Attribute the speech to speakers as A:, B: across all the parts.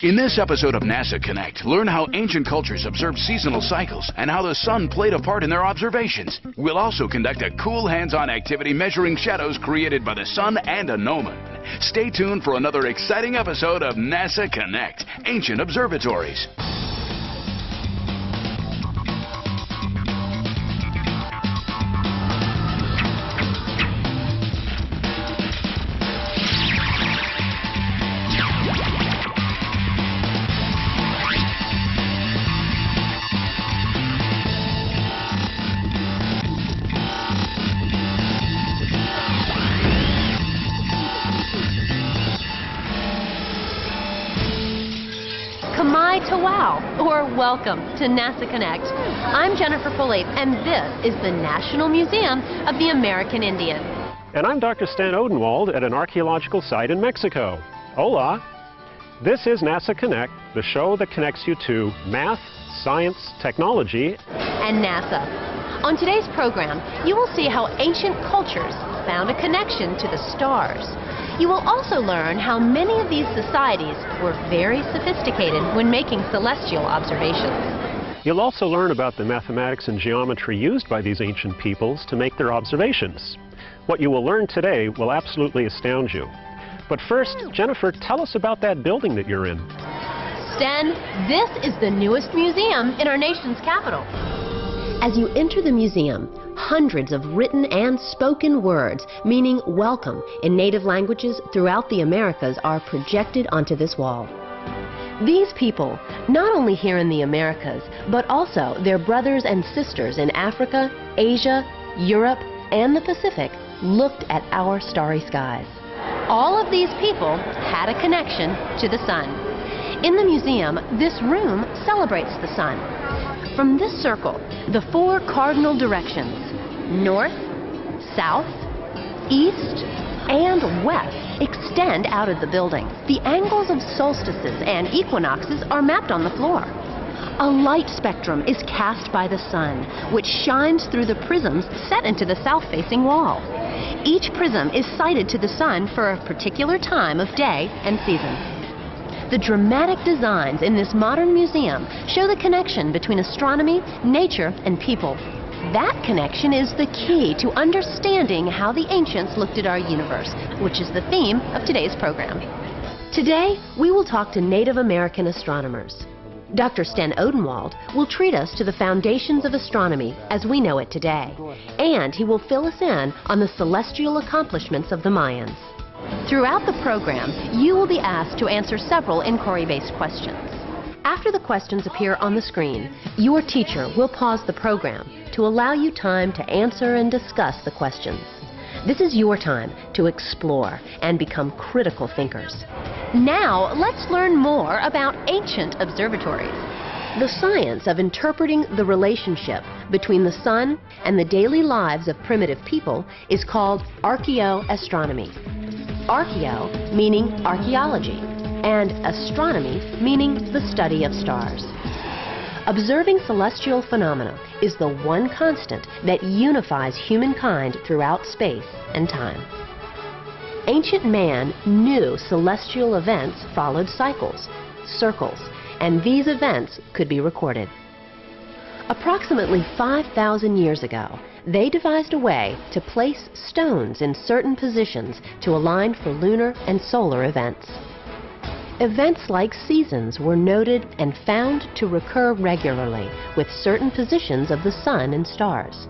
A: In this episode of NASA Connect, learn how ancient cultures observed seasonal cycles and how the sun played a part in their observations. We'll also conduct a cool hands-on activity measuring shadows created by the sun and a gnomon. Stay tuned for another exciting episode of NASA Connect, Ancient Observatories.
B: Or welcome to NASA Connect. I'm Jennifer Foley, and this is the National Museum of the American Indian.
C: And I'm Dr. Stan Odenwald at an archaeological site in Mexico. Hola! This is NASA Connect, the show that connects you to math, science, technology,
B: and NASA. On today's program, you will see how ancient cultures found a connection to the stars. You will also learn how many of these societies were very sophisticated when making celestial observations.
C: You'll also learn about the mathematics and geometry used by these ancient peoples to make their observations. What you will learn today will absolutely astound you. But first, Jennifer, tell us about that building that you're in.
B: Stan, this is the newest museum in our nation's capital. As you enter the museum, hundreds of written and spoken words meaning welcome in native languages throughout the Americas are projected onto this wall. These people, not only here in the Americas, but also their brothers and sisters in Africa, Asia, Europe, and the Pacific, looked at our starry skies. All of these people had a connection to the sun. In the museum, this room celebrates the sun. From this circle, the four cardinal directions, north, south, east, and west, extend out of the building. The angles of solstices and equinoxes are mapped on the floor. A light spectrum is cast by the sun, which shines through the prisms set into the south-facing wall. Each prism is sighted to the sun for a particular time of day and season. The dramatic designs in this modern museum show the connection between astronomy, nature, and people. That connection is the key to understanding how the ancients looked at our universe, which is the theme of today's program. Today, we will talk to Native American astronomers. Dr. Stan Odenwald will treat us to the foundations of astronomy as we know it today, and he will fill us in on the celestial accomplishments of the Mayans. Throughout the program, you will be asked to answer several inquiry-based questions. After the questions appear on the screen, your teacher will pause the program to allow you time to answer and discuss the questions. This is your time to explore and become critical thinkers. Now, let's learn more about ancient observatories. The science of interpreting the relationship between the sun and the daily lives of primitive people is called archaeoastronomy. Archaeo meaning archaeology, and astronomy meaning the study of stars. Observing celestial phenomena is the one constant that unifies humankind throughout space and time. Ancient man knew celestial events followed cycles, circles, and these events could be recorded. Approximately 5,000 years ago, they devised a way to place stones in certain positions to align for lunar and solar events. Events like seasons were noted and found to recur regularly with certain positions of the sun and stars.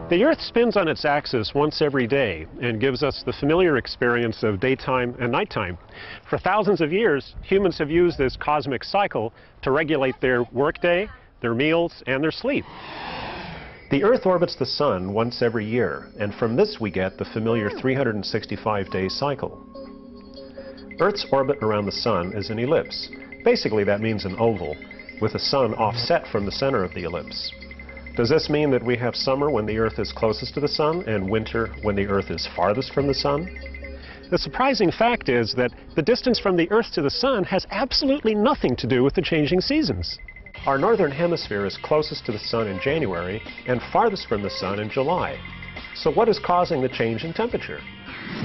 C: The Earth spins on its axis once every day and gives us the familiar experience of daytime and nighttime. For thousands of years, humans have used this cosmic cycle to regulate their workday, their meals, and their sleep. The Earth orbits the sun once every year, and from this we get the familiar 365-day cycle. Earth's orbit around the sun is an ellipse. Basically, that means an oval, with the sun offset from the center of the ellipse. Does this mean that we have summer when the Earth is closest to the sun and winter when the Earth is farthest from the sun? The surprising fact is that the distance from the Earth to the sun has absolutely nothing to do with the changing seasons. Our northern hemisphere is closest to the sun in January and farthest from the sun in July. So what is causing the change in temperature?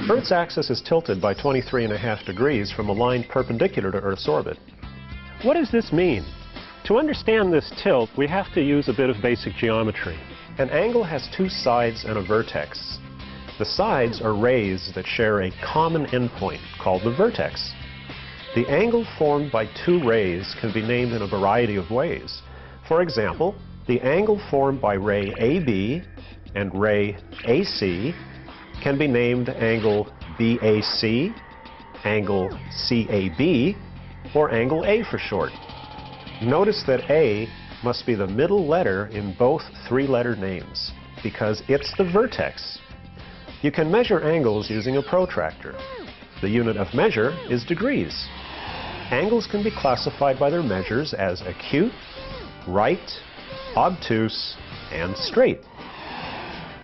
C: Earth's axis is tilted by 23.5 degrees from a line perpendicular to Earth's orbit. What does this mean? To understand this tilt, we have to use a bit of basic geometry. An angle has two sides and a vertex. The sides are rays that share a common endpoint called the vertex. The angle formed by two rays can be named in a variety of ways. For example, the angle formed by ray AB and ray AC can be named angle BAC, angle CAB, or angle A for short. Notice that A must be the middle letter in both three-letter names, because it's the vertex. You can measure angles using a protractor. The unit of measure is degrees. Angles can be classified by their measures as acute, right, obtuse, and straight.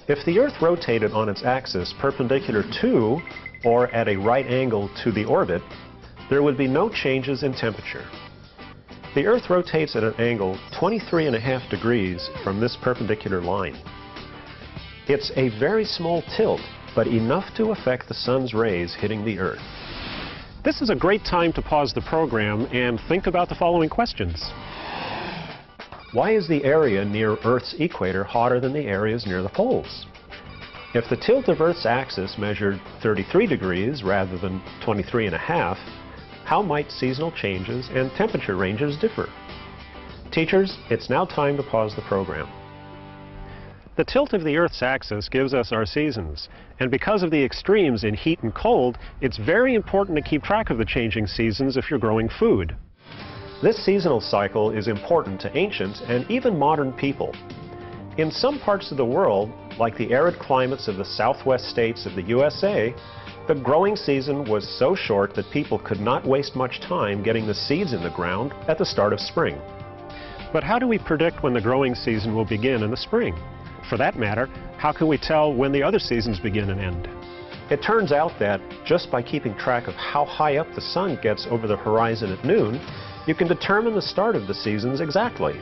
C: If the Earth rotated on its axis perpendicular to or at a right angle to the orbit, there would be no changes in temperature. The Earth rotates at an angle 23.5 degrees from this perpendicular line. It's a very small tilt, but enough to affect the sun's rays hitting the Earth. This is a great time to pause the program and think about the following questions. Why is the area near Earth's equator hotter than the areas near the poles? If the tilt of Earth's axis measured 33 degrees rather than 23.5, how might seasonal changes and temperature ranges differ? Teachers, it's now time to pause the program. The tilt of the Earth's axis gives us our seasons, and because of the extremes in heat and cold, it's very important to keep track of the changing seasons if you're growing food. This seasonal cycle is important to ancient and even modern people. In some parts of the world, like the arid climates of the southwest states of the USA, the growing season was so short that people could not waste much time getting the seeds in the ground at the start of spring. But how do we predict when the growing season will begin in the spring? For that matter, how can we tell when the other seasons begin and end? It turns out that just by keeping track of how high up the sun gets over the horizon at noon, you can determine the start of the seasons exactly.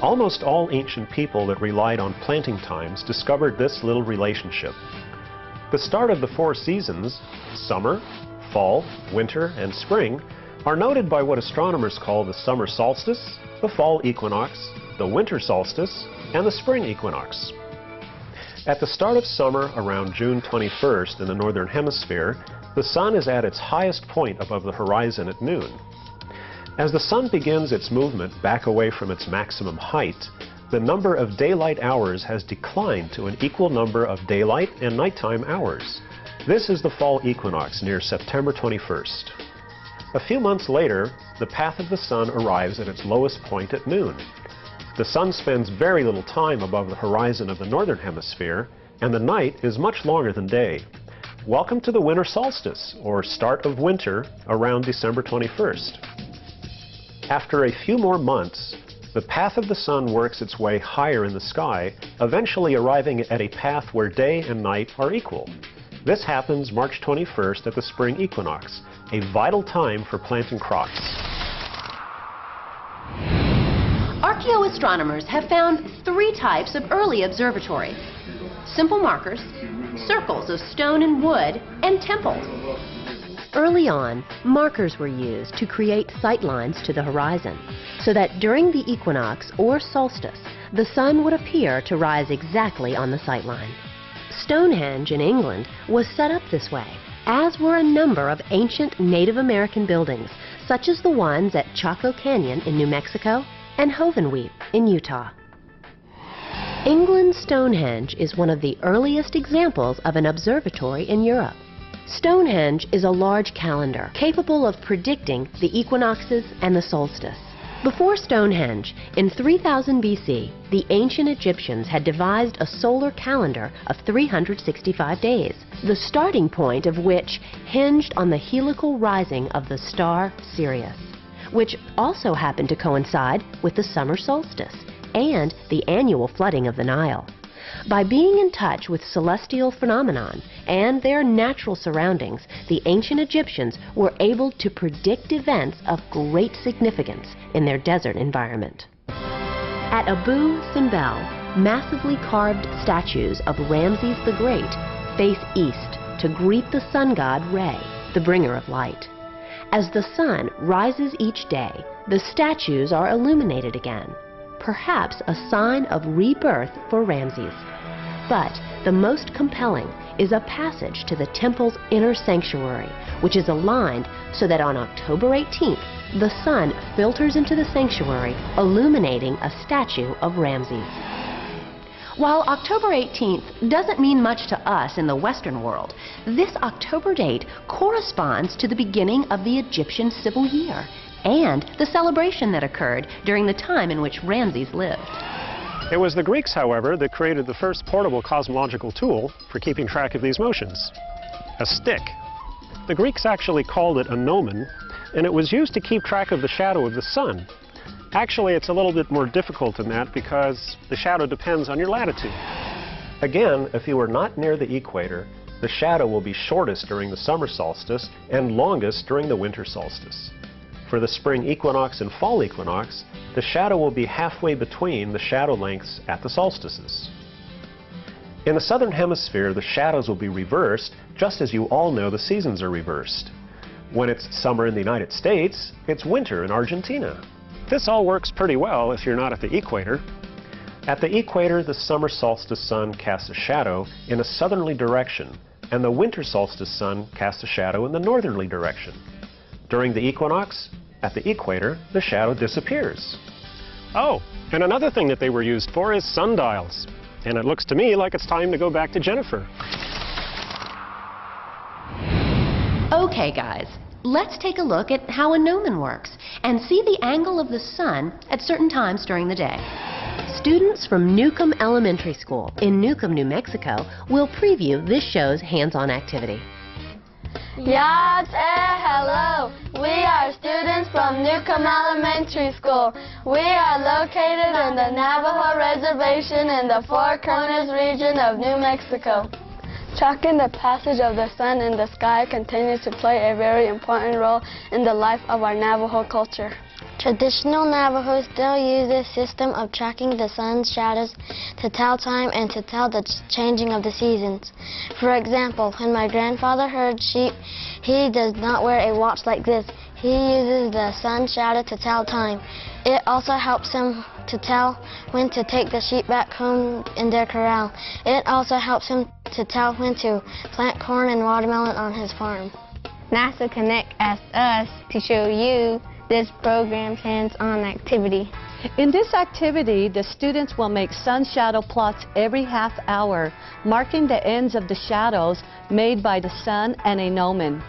C: Almost all ancient people that relied on planting times discovered this little relationship. The start of the four seasons, summer, fall, winter, and spring, are noted by what astronomers call the summer solstice, the fall equinox, the winter solstice, and the spring equinox. At the start of summer, around June 21st in the northern hemisphere, the sun is at its highest point above the horizon at noon. As the sun begins its movement back away from its maximum height, the number of daylight hours has declined to an equal number of daylight and nighttime hours. This is the fall equinox near September 21st. A few months later, the path of the sun arrives at its lowest point at noon. The sun spends very little time above the horizon of the northern hemisphere, and the night is much longer than day. Welcome to the winter solstice, or start of winter, around December 21st. After a few more months, the path of the sun works its way higher in the sky, eventually arriving at a path where day and night are equal. This happens March 21st at the spring equinox, a vital time for planting crops.
B: Archaeoastronomers have found three types of early observatories: simple markers, circles of stone and wood, and temples. Early on, markers were used to create sight lines to the horizon, so that during the equinox or solstice, the sun would appear to rise exactly on the sight line. Stonehenge in England was set up this way, as were a number of ancient Native American buildings, such as the ones at Chaco Canyon in New Mexico and Hovenweep in Utah. England's Stonehenge is one of the earliest examples of an observatory in Europe. Stonehenge is a large calendar capable of predicting the equinoxes and the solstice. Before Stonehenge, in 3000 BC, the ancient Egyptians had devised a solar calendar of 365 days, the starting point of which hinged on the heliacal rising of the star Sirius, which also happened to coincide with the summer solstice and the annual flooding of the Nile. By being in touch with celestial phenomenon and their natural surroundings, the ancient Egyptians were able to predict events of great significance in their desert environment. At Abu Simbel, massively carved statues of Ramses the Great face east to greet the sun god Re, the bringer of light. As the sun rises each day, the statues are illuminated again, perhaps a sign of rebirth for Ramses. But the most compelling is a passage to the temple's inner sanctuary, which is aligned so that on October 18th, the sun filters into the sanctuary, illuminating a statue of Ramses. While October 18th doesn't mean much to us in the Western world, this October date corresponds to the beginning of the Egyptian civil year and the celebration that occurred during the time in which Ramses lived.
C: It was the Greeks, however, that created the first portable cosmological tool for keeping track of these motions, a stick. The Greeks actually called it a gnomon, and it was used to keep track of the shadow of the sun. Actually, it's a little bit more difficult than that because the shadow depends on your latitude. Again, if you are not near the equator, the shadow will be shortest during the summer solstice and longest during the winter solstice. For the spring equinox and fall equinox, the shadow will be halfway between the shadow lengths at the solstices. In the southern hemisphere, the shadows will be reversed, just as you all know the seasons are reversed. When it's summer in the United States, it's winter in Argentina. This all works pretty well if you're not at the equator. At the equator, the summer solstice sun casts a shadow in a southerly direction, and the winter solstice sun casts a shadow in the northerly direction. During the equinox, at the equator, the shadow disappears. Oh, and another thing that they were used for is sundials. And it looks to me like it's time to go back to Jennifer.
B: Okay, guys, let's take a look at how a gnomon works and see the angle of the sun at certain times during the day. Students from Newcomb Elementary School in Newcomb, New Mexico will preview this show's hands-on activity.
D: Yes, hello. We are students from Newcomb Elementary School. We are located in the Navajo Reservation in the Four Corners region of New Mexico. Tracking the passage of the sun in the sky continues to play a very important role in the life of our Navajo culture. Traditional Navajo still use this system of tracking the sun's shadows to tell time and to tell the changing of the seasons. For example, when my grandfather herds sheep, he does not wear a watch like this. He uses the sun's shadow to tell time. It also helps him to tell when to take the sheep back home in their corral. It also helps him to tell when to plant corn and watermelon on his farm. NASA Connect asked us to show you this program's hands-on activity.
E: In this activity, the students will make sun shadow plots every half hour, marking the ends of the shadows made by the sun and a gnomon.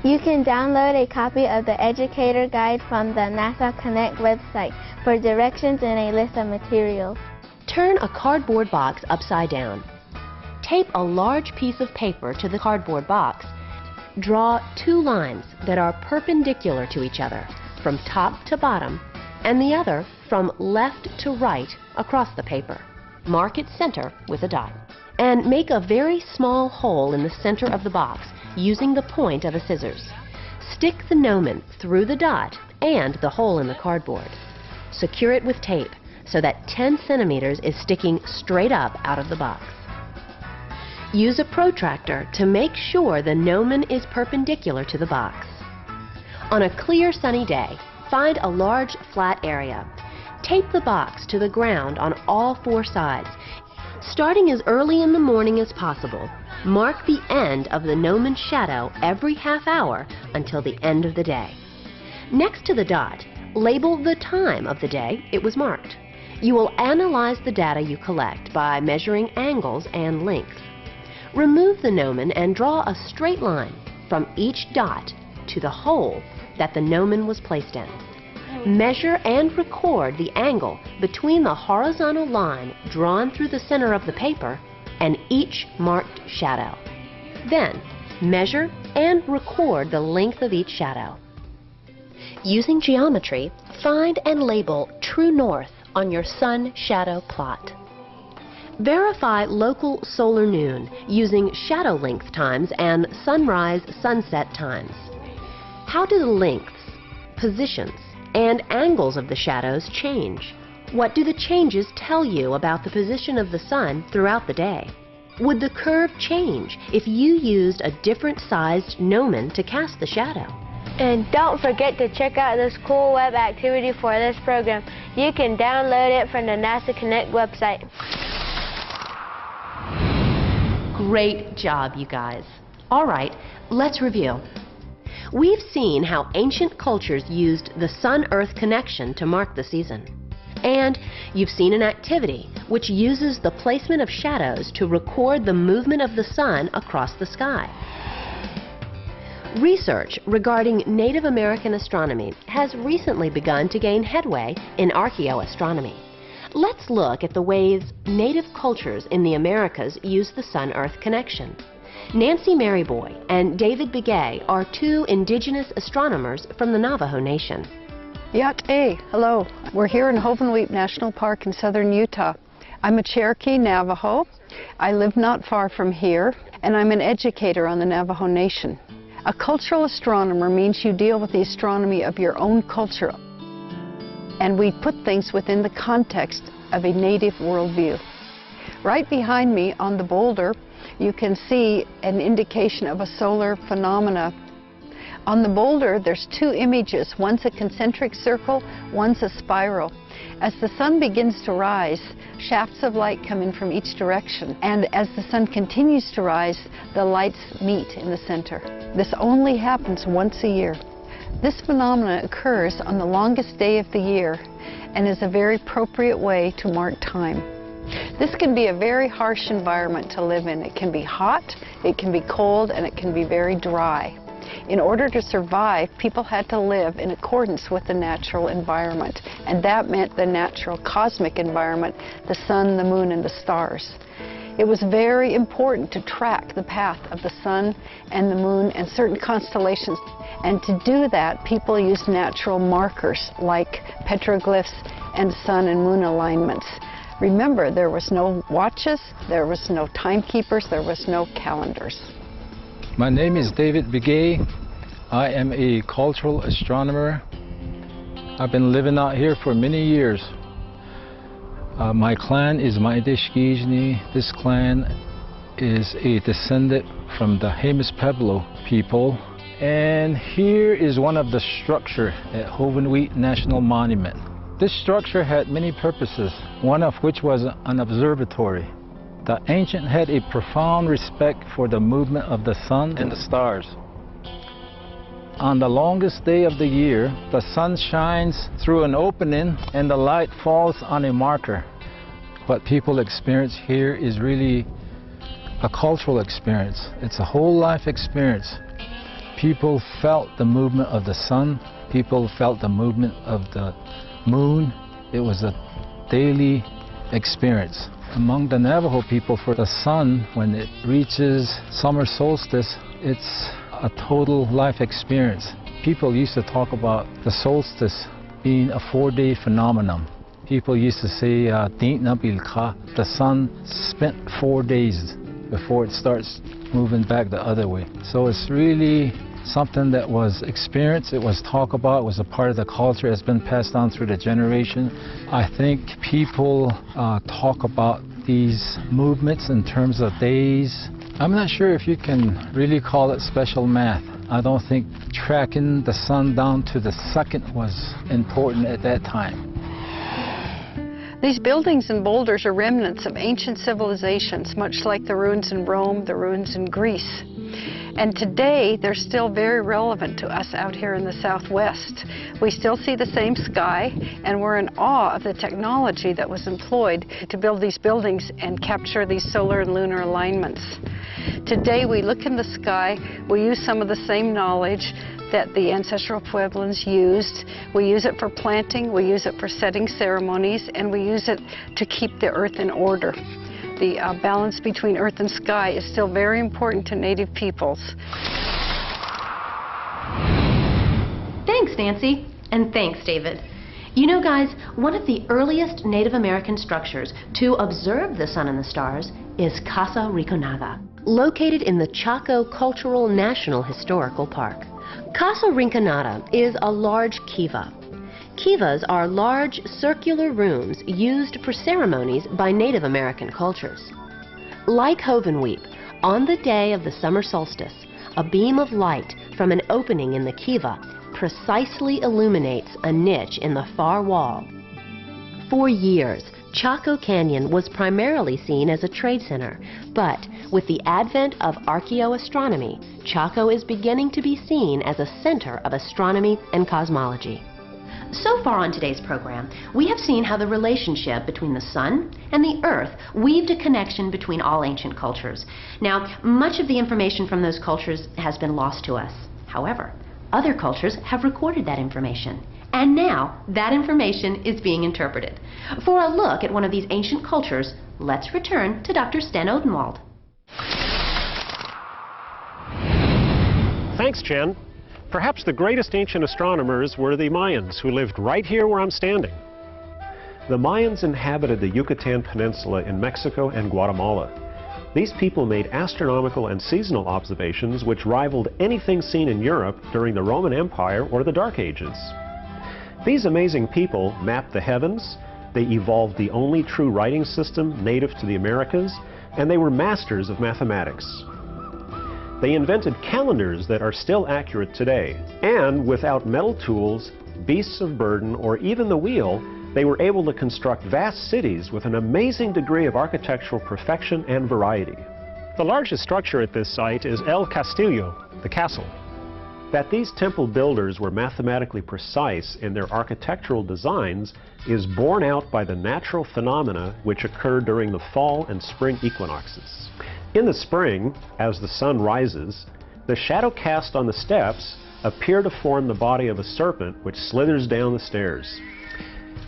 D: You can download a copy of the Educator Guide from the NASA Connect website for directions and a list of materials.
B: Turn a cardboard box upside down. Tape a large piece of paper to the cardboard box. Draw two lines that are perpendicular to each other, from top to bottom, and the other from left to right across the paper. Mark its center with a dot. And make a very small hole in the center of the box using the point of a scissors. Stick the gnomon through the dot and the hole in the cardboard. Secure it with tape so that 10 centimeters is sticking straight up out of the box. Use a protractor to make sure the gnomon is perpendicular to the box. On a clear sunny day, find a large flat area. Tape the box to the ground on all four sides. Starting as early in the morning as possible, mark the end of the gnomon shadow every half hour until the end of the day. Next to the dot, label the time of the day it was marked. You will analyze the data you collect by measuring angles and length. Remove the gnomon and draw a straight line from each dot to the hole that the gnomon was placed in. Measure and record the angle between the horizontal line drawn through the center of the paper and each marked shadow. Then, measure and record the length of each shadow. Using geometry, find and label true north on your sun shadow plot. Verify local solar noon using shadow length times and sunrise-sunset times. How do the lengths, positions, and angles of the shadows change? What do the changes tell you about the position of the sun throughout the day? Would the curve change if you used a different sized gnomon to cast the shadow?
D: And don't forget to check out this cool web activity for this program. You can download it from the NASA Connect website.
B: Great job, you guys. All right, let's review. We've seen how ancient cultures used the Sun-Earth connection to mark the season. And you've seen an activity which uses the placement of shadows to record the movement of the sun across the sky. Research regarding Native American astronomy has recently begun to gain headway in archaeoastronomy. Let's look at the ways Native cultures in the Americas use the Sun-Earth connection. Nancy Maryboy and David Begay are two indigenous astronomers from the Navajo Nation.
F: Yat-e, hello. We're here in Hovenweep National Park in southern Utah. I'm a Cherokee Navajo. I live not far from here, and I'm an educator on the Navajo Nation. A cultural astronomer means you deal with the astronomy of your own culture, and we put things within the context of a native worldview. Right behind me on the boulder, you can see an indication of a solar phenomena. On the boulder, there's two images. One's a concentric circle, one's a spiral. As the sun begins to rise, shafts of light come in from each direction. And as the sun continues to rise, the lights meet in the center. This only happens once a year. This phenomenon occurs on the longest day of the year and is a very appropriate way to mark time. This can be a very harsh environment to live in. It can be hot, it can be cold, and it can be very dry. In order to survive, people had to live in accordance with the natural environment, and that meant the natural cosmic environment, the sun, the moon, and the stars. It was very important to track the path of the sun and the moon and certain constellations, and to do that, people used natural markers like petroglyphs and sun and moon alignments. Remember, there was no watches, there was no timekeepers, there was no calendars.
G: My name is David Begay. I am a cultural astronomer. I've been living out here for many years. My clan is Maidishkijni. This clan is a descendant from the Jemez Pueblo people. And here is one of the structures at Hovenweep National Monument. This structure had many purposes, one of which was an observatory. The ancient had a profound respect for the movement of the sun and the stars. On the longest day of the year, the sun shines through an opening and the light falls on a marker. What people experience here is really a cultural experience. It's a whole life experience. People felt the movement of the sun. People felt the movement of the moon. It was a daily experience. Among the Navajo people, for the sun, when it reaches summer solstice, it's a total life experience. People used to talk about the solstice being a 4-day phenomenon. People used to say, the sun spent 4 days before it starts moving back the other way. So it's really something that was experienced, it was talked about, it was a part of the culture, it's been passed on through the generation. I think people talk about these movements in terms of days. I'm not sure if you can really call it special math. I don't think tracking the sun down to the second was important at that time.
F: These buildings and boulders are remnants of ancient civilizations, much like the ruins in Rome, the ruins in Greece. And today, they're still very relevant to us out here in the Southwest. We still see the same sky, and we're in awe of the technology that was employed to build these buildings and capture these solar and lunar alignments. Today, we look in the sky, we use some of the same knowledge that the ancestral Pueblans used. We use it for planting, we use it for setting ceremonies, and we use it to keep the earth in order. The balance between earth and sky is still very important to Native peoples.
B: Thanks, Nancy. And thanks, David. You know, guys, one of the earliest Native American structures to observe the sun and the stars is Casa Rinconada, located in the Chaco Cultural National Historical Park. Casa Rinconada is a large kiva. Kivas are large circular rooms used for ceremonies by Native American cultures. Like Hovenweep, on the day of the summer solstice, a beam of light from an opening in the kiva precisely illuminates a niche in the far wall. For years, Chaco Canyon was primarily seen as a trade center, but with the advent of archaeoastronomy, Chaco is beginning to be seen as a center of astronomy and cosmology. So far on today's program, we have seen how the relationship between the sun and the earth weaved a connection between all ancient cultures. Now, much of the information from those cultures has been lost to us. However, other cultures have recorded that information. And now, that information is being interpreted. For a look at one of these ancient cultures, let's return to Dr. Sten Odenwald.
C: Thanks, Jen. Perhaps the greatest ancient astronomers were the Mayans, who lived right here where I'm standing. The Mayans inhabited the Yucatan Peninsula in Mexico and Guatemala. These people made astronomical and seasonal observations which rivaled anything seen in Europe during the Roman Empire or the Dark Ages. These amazing people mapped the heavens, they evolved the only true writing system native to the Americas, and they were masters of mathematics. They invented calendars that are still accurate today, and without metal tools, beasts of burden, or even the wheel, they were able to construct vast cities with an amazing degree of architectural perfection and variety. The largest structure at this site is El Castillo, the castle. That these temple builders were mathematically precise in their architectural designs is borne out by the natural phenomena which occur during the fall and spring equinoxes. In the spring, as the sun rises, the shadow cast on the steps appear to form the body of a serpent which slithers down the stairs.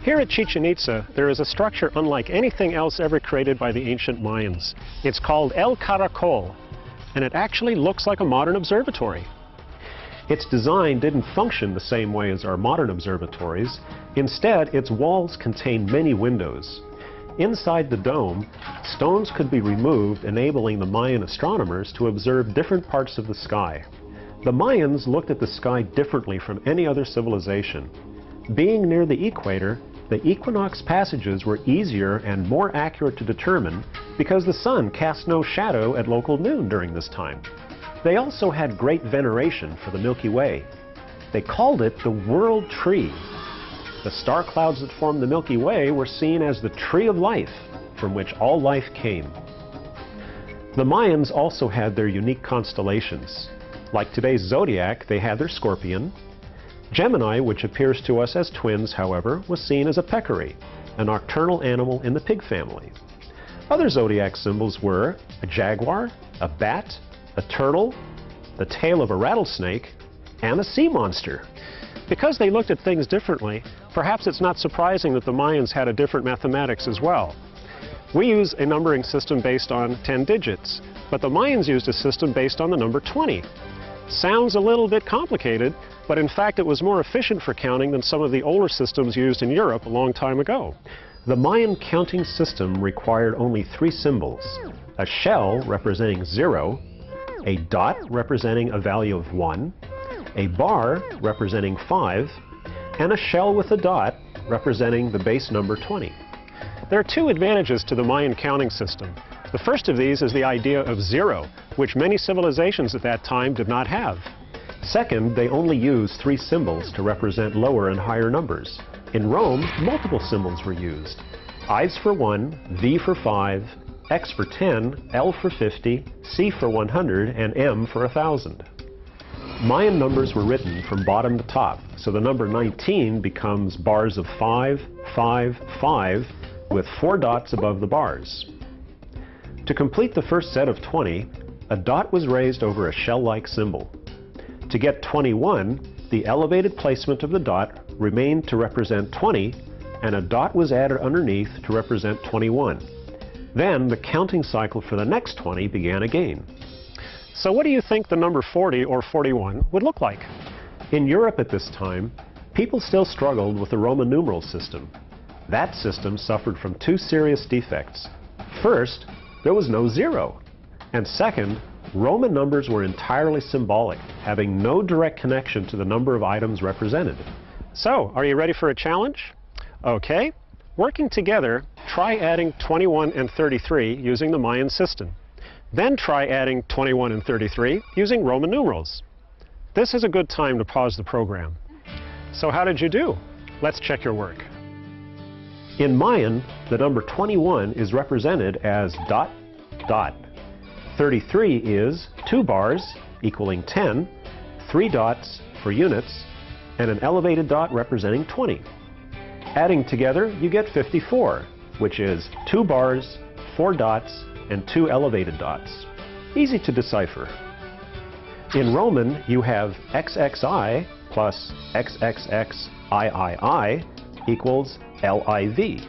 C: Here at Chichen Itza, there is a structure unlike anything else ever created by the ancient Mayans. It's called El Caracol, and it actually looks like a modern observatory. Its design didn't function the same way as our modern observatories. Instead, its walls contain many windows. Inside the dome, stones could be removed, enabling the Mayan astronomers to observe different parts of the sky. The Mayans looked at the sky differently from any other civilization. Being near the equator, the equinox passages were easier and more accurate to determine because the sun cast no shadow at local noon during this time. They also had great veneration for the Milky Way. They called it the World Tree. The star clouds that form the Milky Way were seen as the tree of life, from which all life came. The Mayans also had their unique constellations. Like today's zodiac, they had their scorpion. Gemini, which appears to us as twins, however, was seen as a peccary, a nocturnal animal in the pig family. Other zodiac symbols were a jaguar, a bat, a turtle, the tail of a rattlesnake, and a sea monster. Because they looked at things differently, perhaps it's not surprising that the Mayans had a different mathematics as well. We use a numbering system based on 10 digits, but the Mayans used a system based on the number 20. Sounds a little bit complicated, but in fact it was more efficient for counting than some of the older systems used in Europe a long time ago. The Mayan counting system required only 3 symbols: a shell representing 0, a dot representing a value of 1, a bar representing 5, and a shell with a dot representing the base number 20. There are 2 advantages to the Mayan counting system. The first of these is the idea of 0, which many civilizations at that time did not have. Second, they only used 3 symbols to represent lower and higher numbers. In Rome, multiple symbols were used: I's for 1, V for 5, X for 10, L for 50, C for 100, and M for 1,000. Mayan numbers were written from bottom to top, so the number 19 becomes bars of 5, 5, 5, with 4 dots above the bars. To complete the first set of 20, a dot was raised over a shell-like symbol. To get 21, the elevated placement of the dot remained to represent 20, and a dot was added underneath to represent 21. Then the counting cycle for the next 20 began again. So what do you think the number 40 or 41 would look like? In Europe at this time, people still struggled with the Roman numeral system. That system suffered from 2 serious defects. First, there was no 0. And second, Roman numbers were entirely symbolic, having no direct connection to the number of items represented. So, are you ready for a challenge? Okay. Working together, try adding 21 and 33 using the Mayan system. Then try adding 21 and 33 using Roman numerals. This is a good time to pause the program. So how did you do? Let's check your work. In Mayan, the number 21 is represented as ... 33 is 2 bars equaling 10, 3 dots for units, and an elevated dot representing 20. Adding together, you get 54, which is 2 bars, 4 dots, and 2 elevated dots. Easy to decipher. In Roman, you have XXI plus XXXIII equals LIV.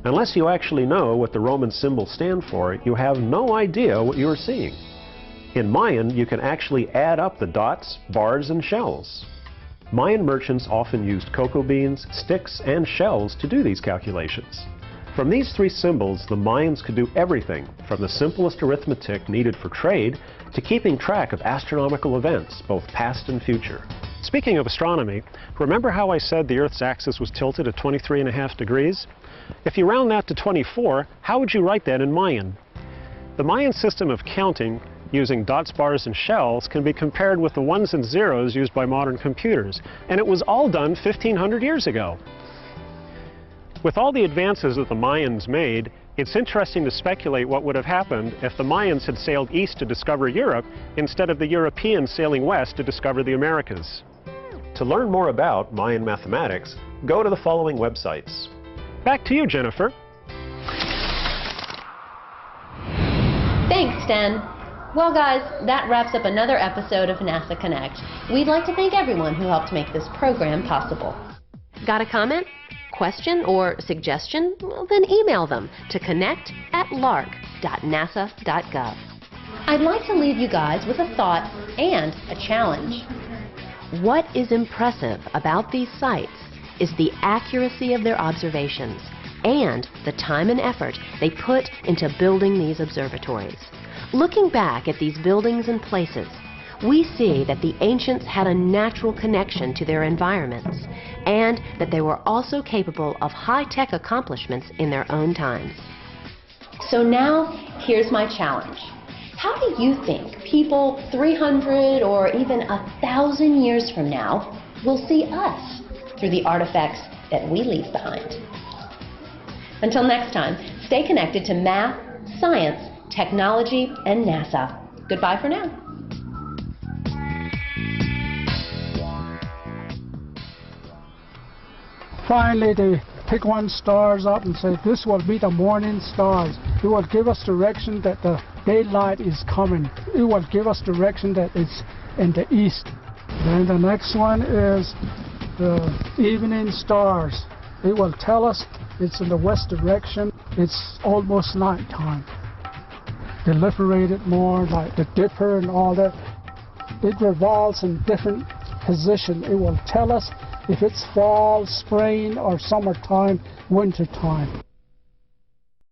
C: Unless you actually know what the Roman symbols stand for, you have no idea what you are seeing. In Mayan, you can actually add up the dots, bars, and shells. Mayan merchants often used cocoa beans, sticks, and shells to do these calculations. From these 3 symbols, the Mayans could do everything from the simplest arithmetic needed for trade to keeping track of astronomical events, both past and future. Speaking of astronomy, remember how I said the Earth's axis was tilted at 23.5 degrees? If you round that to 24, how would you write that in Mayan? The Mayan system of counting using dots, bars, and shells can be compared with the ones and zeros used by modern computers, and it was all done 1,500 years ago. With all the advances that the Mayans made, it's interesting to speculate what would have happened if the Mayans had sailed east to discover Europe instead of the Europeans sailing west to discover the Americas. To learn more about Mayan mathematics, go to the following websites. Back to you, Jennifer.
B: Thanks, Stan. Well, guys, that wraps up another episode of NASA Connect. We'd like to thank everyone who helped make this program possible. Got a comment, question, or suggestion? Well, then email them to connect@lark.nasa.gov. I'd like to leave you guys with a thought and a challenge. What is impressive about these sites is the accuracy of their observations and the time and effort they put into building these observatories. Looking back at these buildings and places, we see that the ancients had a natural connection to their environments and that they were also capable of high-tech accomplishments in their own times. So now, here's my challenge. How do you think people 300 or even 1,000 years from now will see us through the artifacts that we leave behind? Until next time, stay connected to math, science, technology, and NASA. Goodbye for now.
H: Finally, they pick one stars up and say, this will be the morning stars. It will give us direction that the daylight is coming. It will give us direction that it's in the east. Then the next one is the evening stars. It will tell us it's in the west direction. It's almost nighttime. They liberate it more, like the dipper and all that. It revolves in different positions. It will tell us if it's fall, spring, or summertime, wintertime.